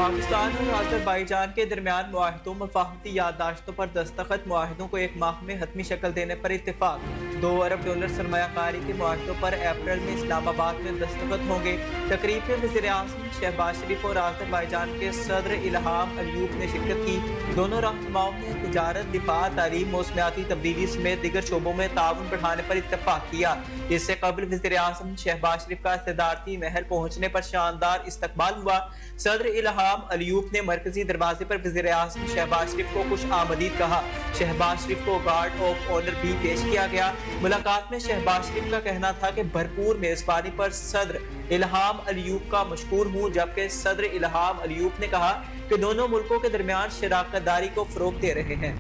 पाकिस्तान और अज़रबैजान के दरमियान मुआहिदों मफाहमती याददाश्तों पर दस्तखत। मुआहिदों को एक माह में हतमी शक्ल देने पर इत्तेफाक। $2 अरब सरमायाकारी के मुआहिदों पर अप्रैल में इस्लामाबाद में दस्तखत होंगे। तकरीब में वज़ीर-ए-आज़म शहबाज शरीफ और अज़रबैजान के सदर इल्हाम अलियूव ने शिरकत की। दोनों रहनुमाओं ने तिजारत, दिफा, तालीम, मौसमियाती तब्दीली समेत दीगर शोबों में ताउन बढ़ाने पर इत्तेफाक किया। इससे कबल वज़ीर-ए-आज़म शहबाज शरीफ का सदारती महल पहुंचने पर शानदार इस्तकबाल हुआ। सदर इल्हाम अलियूव ने मरकजी दरवाजे पर वज़ीर-ए-आज़म शहबाज शरीफ को खुश आमदीद कहा। शहबाज शरीफ को गार्ड ऑफ ऑनर भी पेश किया गया। मुलाकात में शहबाज शरीफ का कहना था कि भरपूर मेजबानी पर सदर इल्हाम अलियूव का मशकूर हूँ, जबकि सदर इल्हाम अलियूव ने कहा कि दोनों मुल्कों के दरमियान शराकत दारी को फरोग दे रहे हैं।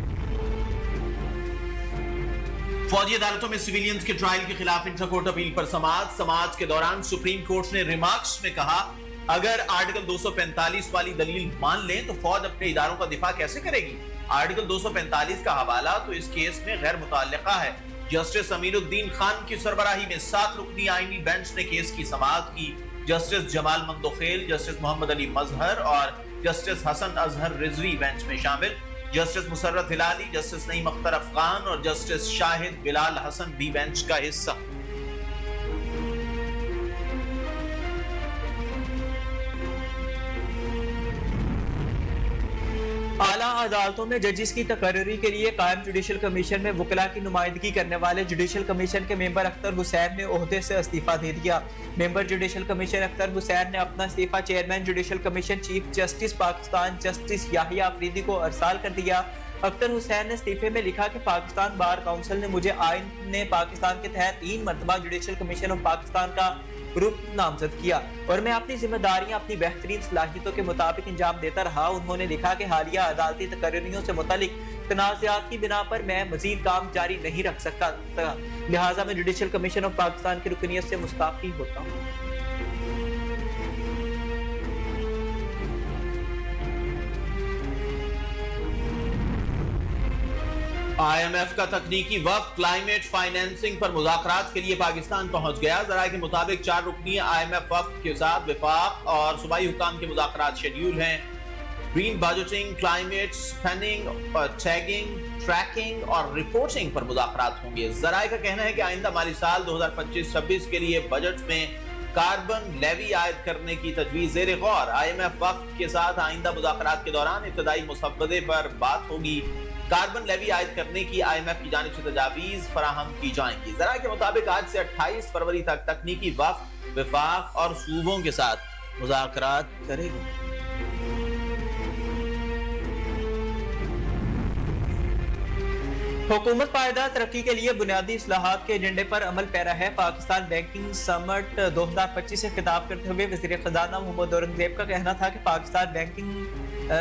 फौजी अदालतों में सिविलियंस के ट्रायल के खिलाफ इंट्रा-कोर्ट अपील पर समाअत के दौरान सुप्रीम कोर्ट ने रिमार्क्स में कहा, अगर आर्टिकल 245 वाली दलील मान लें तो फौज अपने इदारों का दिफा कैसे करेगी। आर्टिकल 245 का हवाला तो इस केस में गैर मुतल्लिका है। जस्टिस अमीरुद्दीन खान की सरबराही में 7 रुकनी आईनी बेंच ने केस की समाअत की। जस्टिस जमाल मंदोखेल, जस्टिस मोहम्मद अली मजहर और जस्टिस हसन अजहर रिजवी बेंच में शामिल। जस्टिस मुसर्रत हिलाली, जस्टिस नईम अख्तर अफगान और जस्टिस शाहिद बिलाल हसन भी बेंच का हिस्सा। आला अदालतों में जजिस की तकर्री के लिए कायम जुडिशल कमीशन में वकला की नुमाइंदगी करने वाले जुडिशल कमीशन के मेंबर अख्तर हुसैन ने ओहदे से इस्तीफा दे दिया। Member judicial commission Akhtar Hussain ने अपना इस्तीफा chairman judicial commission chief justice Pakistan justice Yahya Afridi को अरसाल कर दिया। अख्तर हुसैन ने इस्तीफे में लिखा कि पाकिस्तान बार काउंसिल ने मुझे आइन ने पाकिस्तान के तहत 3 मरतबा जुडिशल कमीशन ऑफ पाकिस्तान का ग्रुप नामजद किया और मैं अपनी जिम्मेदारियां अपनी बेहतरीन सलाहियतों के मुताबिक अंजाम देता रहा। उन्होंने लिखा कि हालिया अदालती तकर्रियों से मुतालिक तनाज़ात की बिना पर मैं मजीद काम जारी नहीं रख सकता, लिहाजा मैं जुडिशल कमीशन ऑफ पाकिस्तान की रुकनियत से मुस्ताफी होता हूँ। IMF का तकनीकी वफ्द क्लाइमेट फाइनेंसिंग पर मुज़ाकरात के लिए पाकिस्तान पहुंच गया। ज़राए के मुताबिक 4 रुकनी IMF वफ्द के साथ वफाक और सूबाई हुकाम के मुज़ाकरात शेड्यूल हैं। Green budgeting, climate spending, tagging, tracking और रिपोर्टिंग पर मुज़ाकरात होंगे। ज़राए का कहना है कि आइंदा माली साल 2025-26 के लिए बजट में कार्बन लेवी आयद करने की तजवीज़ ज़ेर गौर। IMF वफ्द के साथ आइंदा मुज़ाकरात के दौरान इब्तदाई मुसव्वदे पर बात होगी। कार्बन लेवी आयद करने की IMF की जानिब से तजावीज़ फराहम की जाएंगी। ज़रा के मुताबिक आज से 28 फरवरी तक तकनीकी वफ्द वफाक और सूबों के साथ मुज़ाकरात करेगा। हुकूमत पायदार तरक्की के लिए बुनियादी इस्लाहात के एजेंडे पर अमल पैरा है। पाकिस्तान बैंकिंग समिट 2025 से खिताब करते हुए वज़ीर ख़ज़ाना मोहम्मद औरंगज़ेब का कहना था कि पाकिस्तान बैंकिंग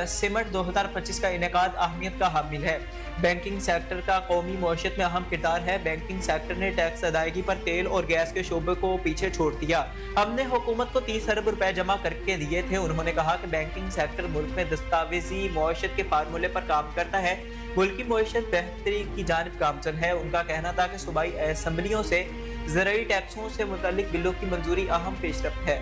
समिट 2025 का इनेकाद अहमियत का हामिल है। बैंकिंग सेक्टर का कौमी मईशत में अहम किरदार है। बैंकिंग सेक्टर ने टैक्स अदायगी पर तेल और गैस के शोबे को पीछे छोड़ दिया। हमने हुकूमत को 30 अरब रुपए जमा करके दिए थे। उन्होंने कहा कि बैंकिंग सेक्टर मुल्क में दस्तावेजी मईशत के फार्मूले पर काम करता है। मुल्क की मईशत बेहतरी की जानिब गामजन है। उनका कहना था कि सूबाई असम्बलियों से ज़रूरी टैक्सों से मुतल्लिक बिलों की मंजूरी अहम पेशरफ्त है।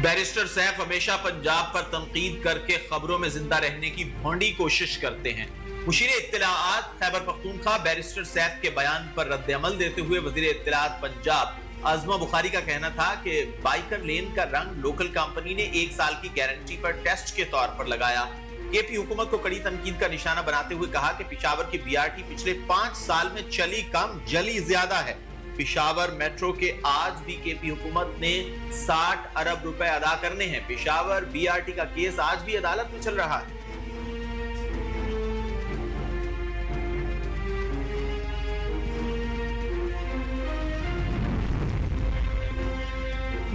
बैरिस्टर सैफ हमेशा पंजाब पर तनकीद करके खबरों में जिंदा रहने की भोंडी कोशिश करते हैं। मुशीर इत्तलाआत खैबर पख्तूनख्वा बैरिस्टर सैफ के बयान पर रद्द-ए-अमल देते हुए वज़ीर इत्तलाआत पंजाब आज़मा बुखारी का कहना था कि बाइकर लेन का रंग लोकल कंपनी ने 1 साल की गारंटी पर टेस्ट के तौर पर लगाया। केपी हुकूमत को कड़ी तनकीद का निशाना बनाते हुए कहा कि पेशावर की BRT पिछले 5 साल में चली कम जली ज्यादा है। पेशावर मेट्रो के आज भी केपी हुकूमत ने 60 अरब रुपए अदा करने हैं। पेशावर BRT का केस आज भी अदालत में चल रहा है।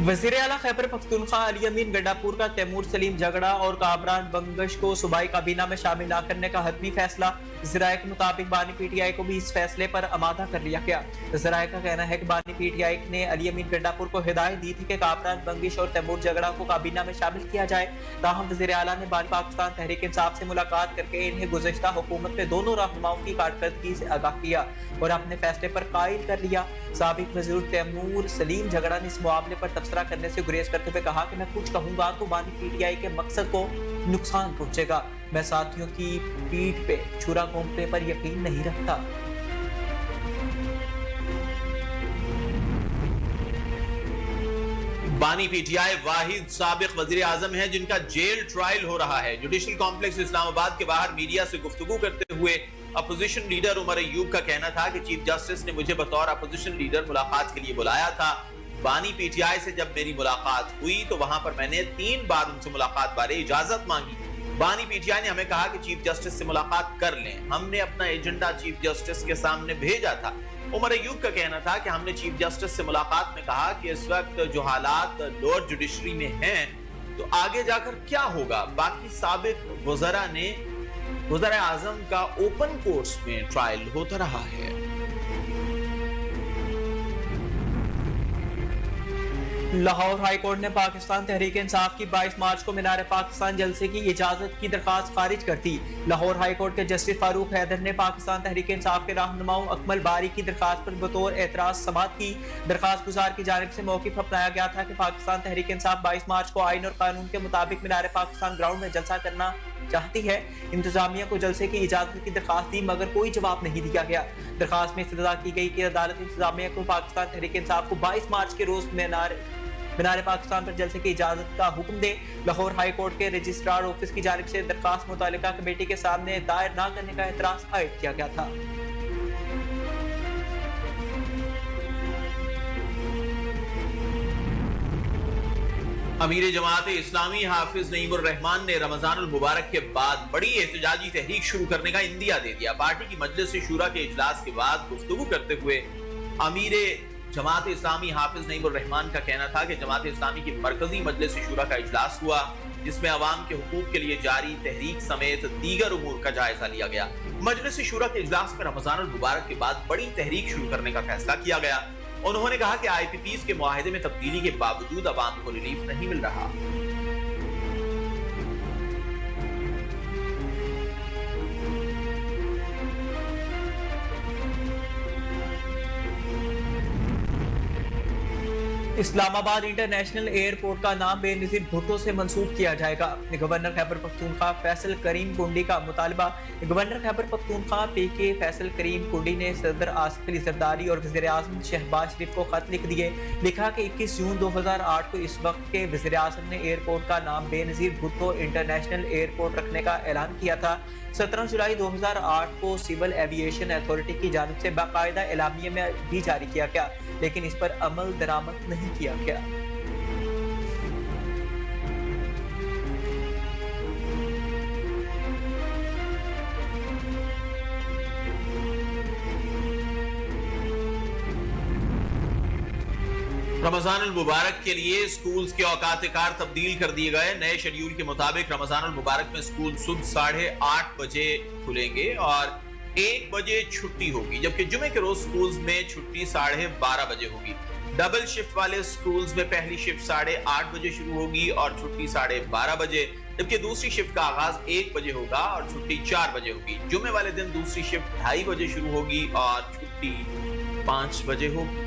वज़ीर आला खैबर पख्तूनख्वा अली अमीन गंडापुर का तैमूर सलीम झगड़ा और कामरान बंगश को सूबाई काबीना में शामिल न करने का हतमी फैसला। ज़राए के मुताबिक बानी पीटीआई को भी इस फैसले पर आमादा कर लिया गया। ज़राए का कहना है कि बानी पीटीआई ने अली अमीन गंडापुर को हिदायत दी थी कि कामरान बंगश और तैमूर झगड़ा को काबीना में शामिल किया जाए। ताहम वज़ीर आला ने बानी पाकिस्तान तहरीक इंसाफ से मुलाकात करके इन्हें गुज़श्ता हुकूमत में दोनों रहनुमाओं की कारकर्दगी से आगाह किया और अपने फैसले पर कायल कर लिया। साबिक वज़ीर तैमूर सलीम झगड़ा ने इस मामले पर तबसरा करने से गुरेज करते हुए कहा कि मैं कुछ कहूंगा तो बानी पीटीआई के मकसद को नुकसान पहुंचेगा। मैं साथियों की पीठ पे छुरा घोंपने पर यकीन नहीं रखता। बानी पीटीआई वाहिद साबिक वजीर आजम है जिनका जेल ट्रायल हो रहा है। जुडिशल कॉम्प्लेक्स इस्लामाबाद के बाहर मीडिया से गुफ्तगू करते हुए अपोजिशन लीडर उमर अय्यूब का कहना था कि चीफ जस्टिस ने मुझे बतौर अपोजिशन लीडर मुलाकात के लिए बुलाया था। बानी पीटीआई से जब मेरी मुलाकात हुई तो वहां पर मैंने 3 बार उनसे मुलाकात बारे इजाजत मांगी। बानी पीटीआई ने हमें कहा कि चीफ जस्टिस से मुलाकात कर लें। हमने अपना एजेंडा चीफ जस्टिस के सामने भेजा था। उमर अय्यूब का कहना था कि हमने चीफ जस्टिस से मुलाकात में कहा कि इस वक्त जो हालात लोअर जुडिशरी में हैं तो आगे जाकर क्या होगा। बाकी साबिक वज़रा ने वज़ीर आज़म का ओपन कोर्ट्स में ट्रायल होता रहा है। लाहौर हाई कोर्ट ने पाकिस्तान तहरीक इंसाफ की 22 मार्च को मीनार पाकिस्तान जलसे की इजाजत की दरखास्त खारिज कर दी। लाहौर हाई कोर्ट के जस्टिस फारूक हैदर ने पाकिस्तान तहरीक इंसाफ के रहनुमाओं अकमल बारी की दरखास्त पर बतौर एतराज समाअत की। दरखास्त गुजार की जानिब से मौक़िफ़ अपनाया गया था कि पाकिस्तान तहरीक इंसाफ 22 मार्च को आइन और कानून के मुताबिक मीनार पाकिस्तान ग्राउंड में जलसा करना चाहती है। इंतजामिया को जलसे की इजाजत की दरखास्त दी मगर कोई जवाब नहीं दिया गया। दरखास्त में इस्तदा की गई कि अदालत इंतजामिया को पाकिस्तान तहरीक इंसाफ को 22 मार्च के रोज मीनार पाकिस्तान पर जलसे की इजाजत का हुक्म दे। लाहौर हाई कोर्ट के रजिस्ट्रार ऑफिस की जानिब से दरखास्त मुतालिका कमेटी के सामने दायर न करने का एतराज आयद किया गया था। अमीर जमात इस्लामी हाफिज नईमुर रहमान ने रमजानुल मुबारक के बाद बड़ी एहतजाजी तहरीक शुरू करने का इंदिया दे दिया। पार्टी की मजलिस शूरा के इजलास के बाद गुफ्तगू करते हुए अमीर जमात इस्लामी हाफिज नईमुर रहमान का कहना था कि जमात इस्लामी की मरकजी मजलिस शूरा का इजलास हुआ जिसमें अवाम के हुकूक के लिए जारी तहरीक समेत दीगर उमूर का जायजा लिया गया। मजलिस शूरा के इजलास में रमजानुल मुबारक के बाद बड़ी तहरीक शुरू करने का फैसला किया गया। उन्होंने कहा कि IPPs के मुआहदे में तब्दीली के बावजूद अवाम को रिलीफ नहीं मिल रहा। इस्लामाबाद इंटरनेशनल एयरपोर्ट का नाम बेनज़ीर भुट्टो से मंसूब किया जाएगा। गवर्नर खैबर पख्तूनख्वा फैसल करीम कुंडी का मुतालबा। गवर्नर खैबर पख्तूनख्वा PK फैसल करीम कुंडी ने सदर आसिफ अली जरदारी और वज़ीर आज़म शहबाज शरीफ को खत लिख दिए। लिखा कि 21 जून 2008 को इस वक्त के वज़ीर आज़म ने एयरपोर्ट का नाम बेनज़ीर भुट्टो इंटरनेशनल एयरपोर्ट रखने का ऐलान किया था। 17 जुलाई 2008 को सिविल एविएशन अथॉरिटी की जानिब से बाकायदा एलामिया में भी जारी किया गया लेकिन इस पर अमल दरामद नहीं किया गया। रमजानुल मुबारक के लिए स्कूल्स के औकात-ए-कार तब्दील कर दिए गए। नए शेड्यूल के मुताबिक रमजानुल मुबारक में स्कूल सुबह 8:30 बजे खुलेंगे और 1 बजे छुट्टी होगी, जबकि जुमे के रोज स्कूल्स में छुट्टी 12:30 बजे होगी। डबल शिफ्ट वाले स्कूल्स में पहली शिफ्ट 8:30 बजे शुरू होगी और छुट्टी 12:30 बजे, जबकि दूसरी शिफ्ट का आगाज 1 बजे होगा और छुट्टी 4 बजे होगी। जुमे वाले दिन दूसरी शिफ्ट 2:30 बजे शुरू होगी और छुट्टी 5 बजे होगी।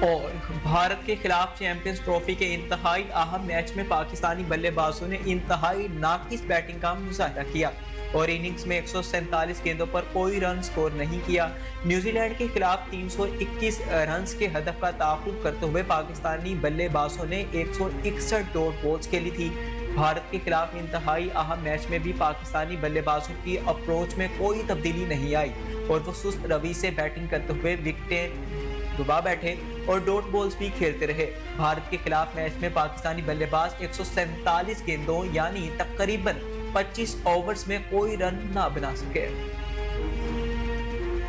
और भारत के खिलाफ चैंपियंस ट्रॉफी के इंतहाई अहम मैच में पाकिस्तानी बल्लेबाजों ने इंतहाई नाकिस बैटिंग का मुजाहरा किया और इनिंग्स में 147 गेंदों पर कोई रन स्कोर नहीं किया। न्यूजीलैंड के खिलाफ 321 रन के हदफ का ताक़ुब करते हुए पाकिस्तानी बल्लेबाजों ने 161 डॉट बॉल्स खेली थी। भारत के खिलाफ इंतहाई अहम मैच में भी पाकिस्तानी बल्लेबाजों की अप्रोच में कोई तब्दीली नहीं आई और वो सुस्त रवि से बैटिंग करते हुए विकेटें डुबा बैठे और डॉट बॉल्स भी खेलते रहे। भारत के खिलाफ मैच में पाकिस्तानी बल्लेबाज 147 गेंदों यानी तकरीबन 25 ओवर्स में कोई रन ना बना सके।